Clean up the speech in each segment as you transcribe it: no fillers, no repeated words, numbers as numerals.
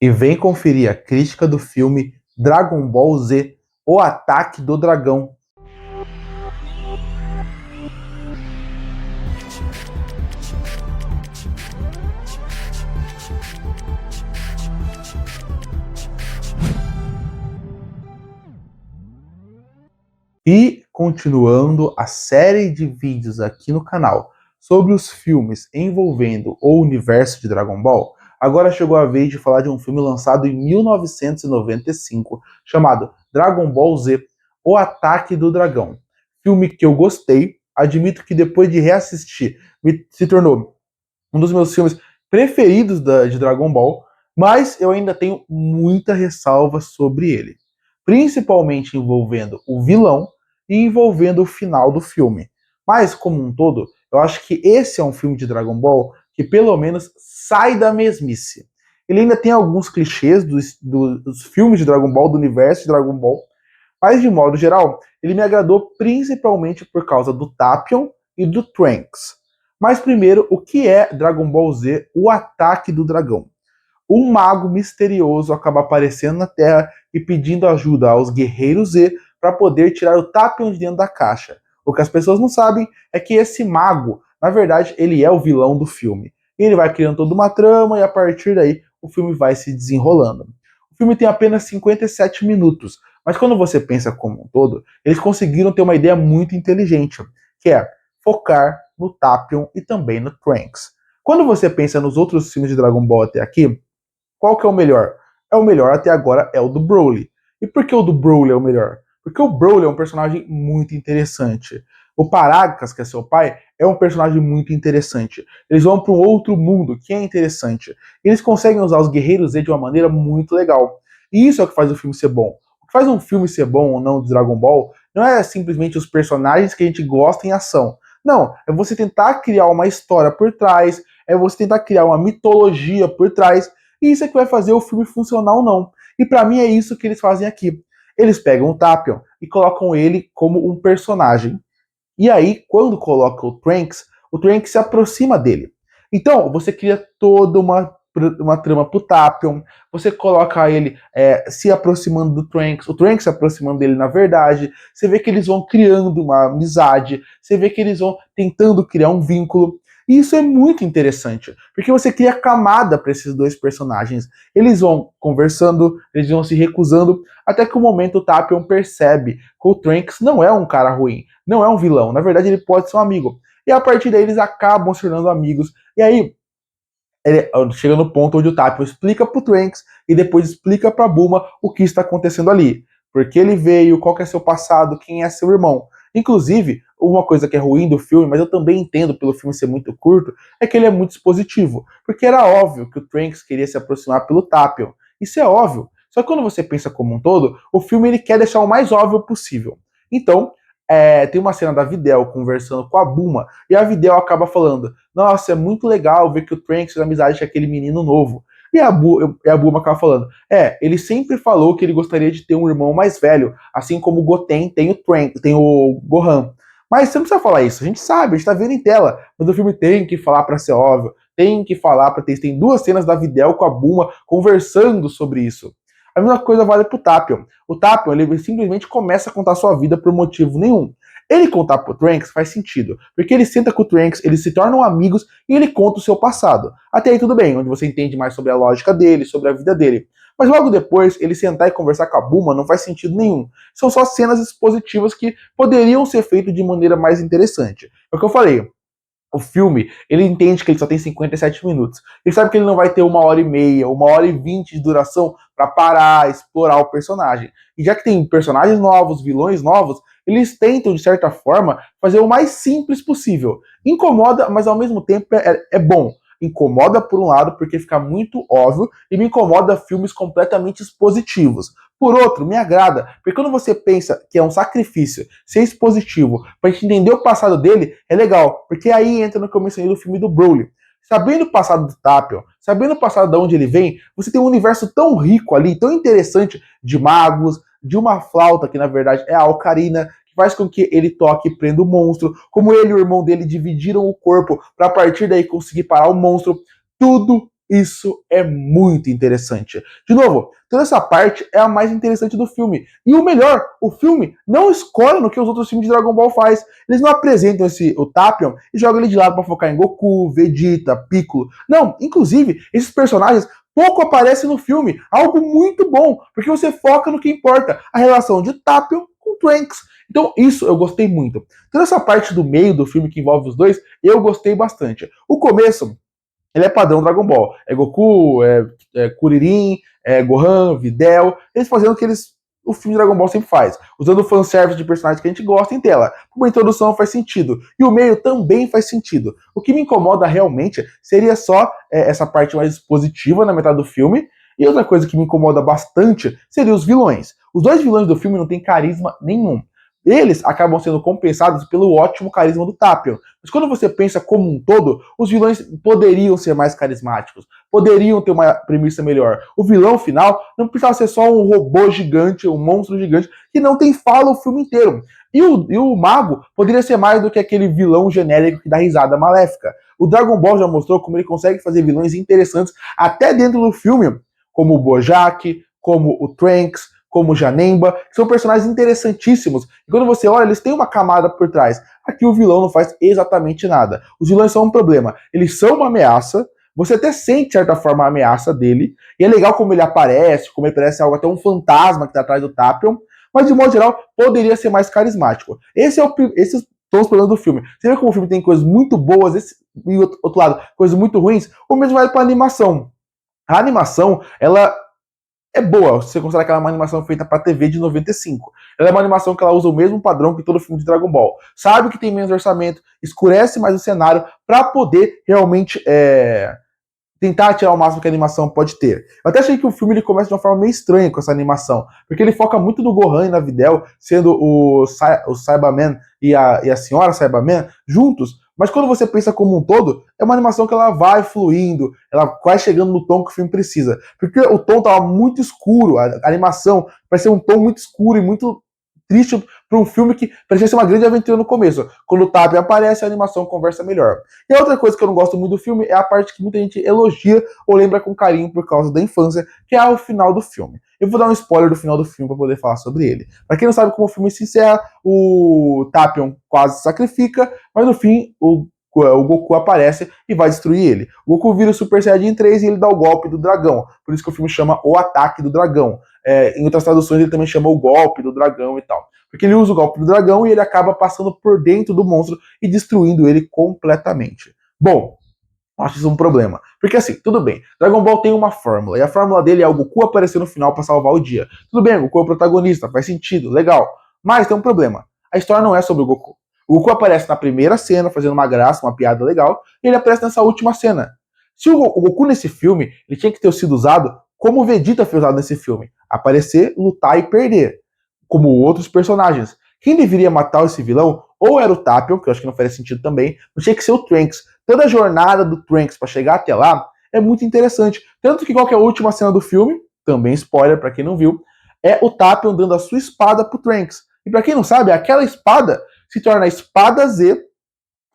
E vem conferir a crítica do filme Dragon Ball Z, O Ataque do Dragão. E continuando a série de vídeos aqui no canal sobre os filmes envolvendo o universo de Dragon Ball, agora chegou a vez de falar de um filme lançado em 1995 chamado Dragon Ball Z, O Ataque do Dragão. Filme que eu gostei, admito que depois de reassistir se tornou um dos meus filmes preferidos de Dragon Ball, mas eu ainda tenho muita ressalva sobre ele, principalmente envolvendo o vilão e envolvendo o final do filme. Mas, como um todo, eu acho que esse é um filme de Dragon Ball que pelo menos sai da mesmice. Ele ainda tem alguns clichês dos filmes de Dragon Ball, do universo de Dragon Ball, mas de modo geral, ele me agradou principalmente por causa do Tapion e do Trunks. Mas primeiro, o que é Dragon Ball Z, o Ataque do Dragão? Um mago misterioso acaba aparecendo na Terra e pedindo ajuda aos Guerreiros Z para poder tirar o Tapion de dentro da caixa. O que as pessoas não sabem é que esse mago, na verdade, ele é o vilão do filme. Ele vai criando toda uma trama e a partir daí o filme vai se desenrolando. O filme tem apenas 57 minutos, mas quando você pensa como um todo, eles conseguiram ter uma ideia muito inteligente, que é focar no Tapion e também no Trunks. Quando você pensa nos outros filmes de Dragon Ball até aqui, qual que é o melhor? O melhor até agora é o do Broly. E por que o do Broly é o melhor? Porque o Broly é um personagem muito interessante. O Paragas, que é seu pai, é um personagem muito interessante. Eles vão para um outro mundo que é interessante. Eles conseguem usar os Guerreiros Z de uma maneira muito legal. E isso é o que faz o filme ser bom. O que faz um filme ser bom ou não de Dragon Ball não é simplesmente os personagens que a gente gosta em ação. Não, é você tentar criar uma história por trás, é você tentar criar uma mitologia por trás, e isso é que vai fazer o filme funcionar ou não. E pra mim é isso que eles fazem aqui. Eles pegam o Tapion e colocam ele como um personagem. E aí, quando coloca o Trunks se aproxima dele. Então, você cria toda uma trama pro Tapion, você coloca ele se aproximando do Trunks, o Trunks se aproximando dele na verdade, você vê que eles vão criando uma amizade, você vê que eles vão tentando criar um vínculo. E isso é muito interessante, porque você cria camada para esses dois personagens. Eles vão conversando, eles vão se recusando, até que o momento o Tapion percebe que o Trunks não é um cara ruim, não é um vilão. Na verdade, ele pode ser um amigo. E a partir daí eles acabam se tornando amigos. E aí, ele chega no ponto onde o Tapion explica pro Trunks e depois explica pra Bulma o que está acontecendo ali. Por que ele veio, qual que é seu passado, quem é seu irmão. Inclusive, uma coisa que é ruim do filme, mas eu também entendo pelo filme ser muito curto, é que ele é muito expositivo. Porque era óbvio que o Trunks queria se aproximar pelo Tapion. Isso é óbvio. Só que quando você pensa como um todo, o filme ele quer deixar o mais óbvio possível. Então, tem uma cena da Videl conversando com a Bulma, e a Videl acaba falando: nossa, é muito legal ver que o Trunks fez amizade com aquele menino novo. E a Bulma acaba falando: ele sempre falou que ele gostaria de ter um irmão mais velho, assim como o Goten tem o Trunks, tem o Gohan. Mas você não precisa falar isso, a gente sabe, a gente tá vendo em tela, mas o filme tem que falar pra ser óbvio, tem que falar pra ter. Tem duas cenas da Videl com a Bulma conversando sobre isso. A mesma coisa vale pro Tapion. O Tapion, ele simplesmente começa a contar sua vida por motivo nenhum. Ele contar pro Trunks faz sentido, porque ele senta com o Trunks, eles se tornam amigos e ele conta o seu passado. Até aí tudo bem, onde você entende mais sobre a lógica dele, sobre a vida dele. Mas logo depois, ele sentar e conversar com a Bulma não faz sentido nenhum. São só cenas expositivas que poderiam ser feitas de maneira mais interessante. É o que eu falei. O filme, ele entende que ele só tem 57 minutos. Ele sabe que ele não vai ter 1h30, 1h20 de duração para parar, explorar o personagem. E já que tem personagens novos, vilões novos, eles tentam, de certa forma, fazer o mais simples possível. Incomoda, mas ao mesmo tempo é bom. Incomoda por um lado, porque fica muito óbvio, e me incomoda filmes completamente expositivos. Por outro, me agrada, porque quando você pensa que é um sacrifício ser expositivo pra gente entender o passado dele, é legal, porque aí entra no que eu mencionei do filme do Broly. Sabendo o passado do Tapion, sabendo o passado de onde ele vem, você tem um universo tão rico ali, tão interessante, de magos, de uma flauta, que na verdade é a ocarina, que faz com que ele toque e prenda o monstro, como ele e o irmão dele dividiram o corpo para a partir daí conseguir parar o monstro. Tudo Isso é muito interessante. De novo, toda essa parte é a mais interessante do filme. E o melhor, o filme não escolhe no que os outros filmes de Dragon Ball faz. Eles não apresentam o Tapion e jogam ele de lado para focar em Goku, Vegeta, Piccolo. Não, inclusive, esses personagens pouco aparecem no filme. Algo muito bom, porque você foca no que importa. A relação de Tapion com Trunks. Então, isso eu gostei muito. Toda essa parte do meio do filme que envolve os dois, eu gostei bastante. O começo, ele é padrão Dragon Ball. É Goku, Kuririn, Gohan, Videl. Eles fazendo o que o filme de Dragon Ball sempre faz. Usando o fanservice de personagens que a gente gosta em tela. Uma introdução faz sentido. E o meio também faz sentido. O que me incomoda realmente seria só essa parte mais expositiva na metade do filme. E outra coisa que me incomoda bastante seria os vilões. Os dois vilões do filme não têm carisma nenhum. Eles acabam sendo compensados pelo ótimo carisma do Tapion. Mas quando você pensa como um todo, os vilões poderiam ser mais carismáticos, poderiam ter uma premissa melhor. O vilão final não precisava ser só um robô gigante, um monstro gigante, que não tem fala o filme inteiro. E o mago poderia ser mais do que aquele vilão genérico que dá risada maléfica. O Dragon Ball já mostrou como ele consegue fazer vilões interessantes até dentro do filme, como o Bojack, como o Trunks, como o Janemba, que são personagens interessantíssimos. E quando você olha, eles têm uma camada por trás. Aqui o vilão não faz exatamente nada. Os vilões são um problema. Eles são uma ameaça, você até sente, de certa forma, a ameaça dele, e é legal como ele aparece, como ele parece algo até um fantasma que está atrás do Tapion, mas de modo geral, poderia ser mais carismático. Esses são os problemas do filme. Você vê como o filme tem coisas muito boas, e outro lado, coisas muito ruins, o mesmo vai para a animação. A animação, ela é boa, se você considerar que ela é uma animação feita para TV de 95. Ela é uma animação que ela usa o mesmo padrão que todo filme de Dragon Ball. Sabe que tem menos orçamento, escurece mais o cenário para poder realmente tentar tirar o máximo que a animação pode ter. Eu até achei que o filme ele começa de uma forma meio estranha com essa animação, porque ele foca muito no Gohan e na Videl, sendo o Saibaman e a senhora Saibaman juntos, mas quando você pensa como um todo, é uma animação que ela vai fluindo, ela vai chegando no tom que o filme precisa. Porque o tom estava muito escuro, a animação parecia um tom muito escuro e muito triste para um filme que parecia ser uma grande aventura no começo. Quando o Tapion aparece, a animação conversa melhor. E a outra coisa que eu não gosto muito do filme é a parte que muita gente elogia ou lembra com carinho por causa da infância, que é o final do filme. Eu vou dar um spoiler do final do filme para poder falar sobre ele. Para quem não sabe como o filme se encerra, o Tapion quase se sacrifica, mas no fim o Goku aparece e vai destruir ele. O Goku vira o Super Saiyajin 3 e ele dá o golpe do dragão. Por isso que o filme chama O Ataque do Dragão. Em outras traduções ele também chama o golpe do dragão e tal. Porque ele usa o golpe do dragão e ele acaba passando por dentro do monstro e destruindo ele completamente. Bom, acho isso um problema. Porque assim, tudo bem, Dragon Ball tem uma fórmula, e a fórmula dele é o Goku aparecer no final para salvar o dia. Tudo bem, o Goku é o protagonista, faz sentido, legal. Mas tem um problema. A história não é sobre o Goku. O Goku aparece na primeira cena, fazendo uma graça, uma piada legal, e ele aparece nessa última cena. Se o Goku nesse filme, ele tinha que ter sido usado como o Vegeta foi usado nesse filme. Aparecer, lutar e perder. Como outros personagens. Quem deveria matar esse vilão ou era o Tapion, que eu acho que não faria sentido também, não tinha que ser o Trunks. Toda a jornada do Trunks para chegar até lá é muito interessante. Tanto que qual que é a última cena do filme, também spoiler para quem não viu, é o Tapion dando a sua espada pro Trunks. E para quem não sabe, aquela espada se torna a espada Z,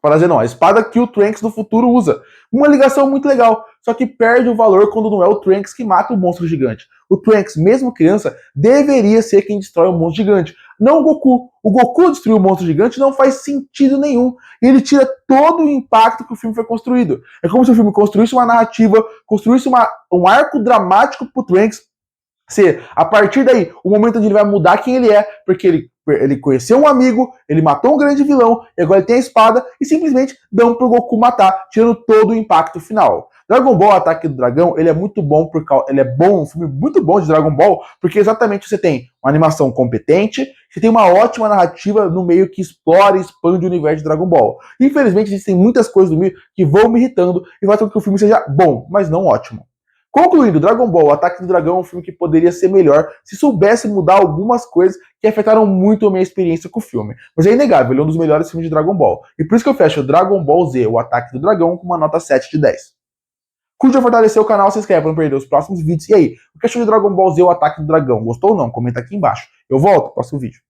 para dizer não, a espada que o Trunks do futuro usa. Uma ligação muito legal, só que perde o valor quando não é o Trunks que mata o monstro gigante. O Trunks, mesmo criança, deveria ser quem destrói o monstro gigante, não o Goku. O Goku destruir o monstro gigante não faz sentido nenhum. E ele tira todo o impacto que o filme foi construído. É como se o filme construísse uma narrativa, construísse um arco dramático pro Trunks ser, a partir daí, o momento onde ele vai mudar quem ele é, porque ele conheceu um amigo, ele matou um grande vilão, e agora ele tem a espada, e simplesmente dão pro Goku matar, tirando todo o impacto final. Dragon Ball Ataque do Dragão, ele é muito bom, ele é bom, um filme muito bom de Dragon Ball, porque exatamente você tem uma animação competente, você tem uma ótima narrativa no meio que explora e expande o universo de Dragon Ball. Infelizmente, existem muitas coisas no meio que vão me irritando, e vai fazer com que o filme seja bom, mas não ótimo. Concluindo, Dragon Ball, o Ataque do Dragão é um filme que poderia ser melhor se soubesse mudar algumas coisas que afetaram muito a minha experiência com o filme. Mas é inegável, ele é um dos melhores filmes de Dragon Ball. E por isso que eu fecho Dragon Ball Z, o Ataque do Dragão, com uma nota 7 de 10. Curte a fortalecer o canal, se inscreve para não perder os próximos vídeos. E aí, o que achou de Dragon Ball Z, o Ataque do Dragão? Gostou ou não? Comenta aqui embaixo. Eu volto no próximo vídeo.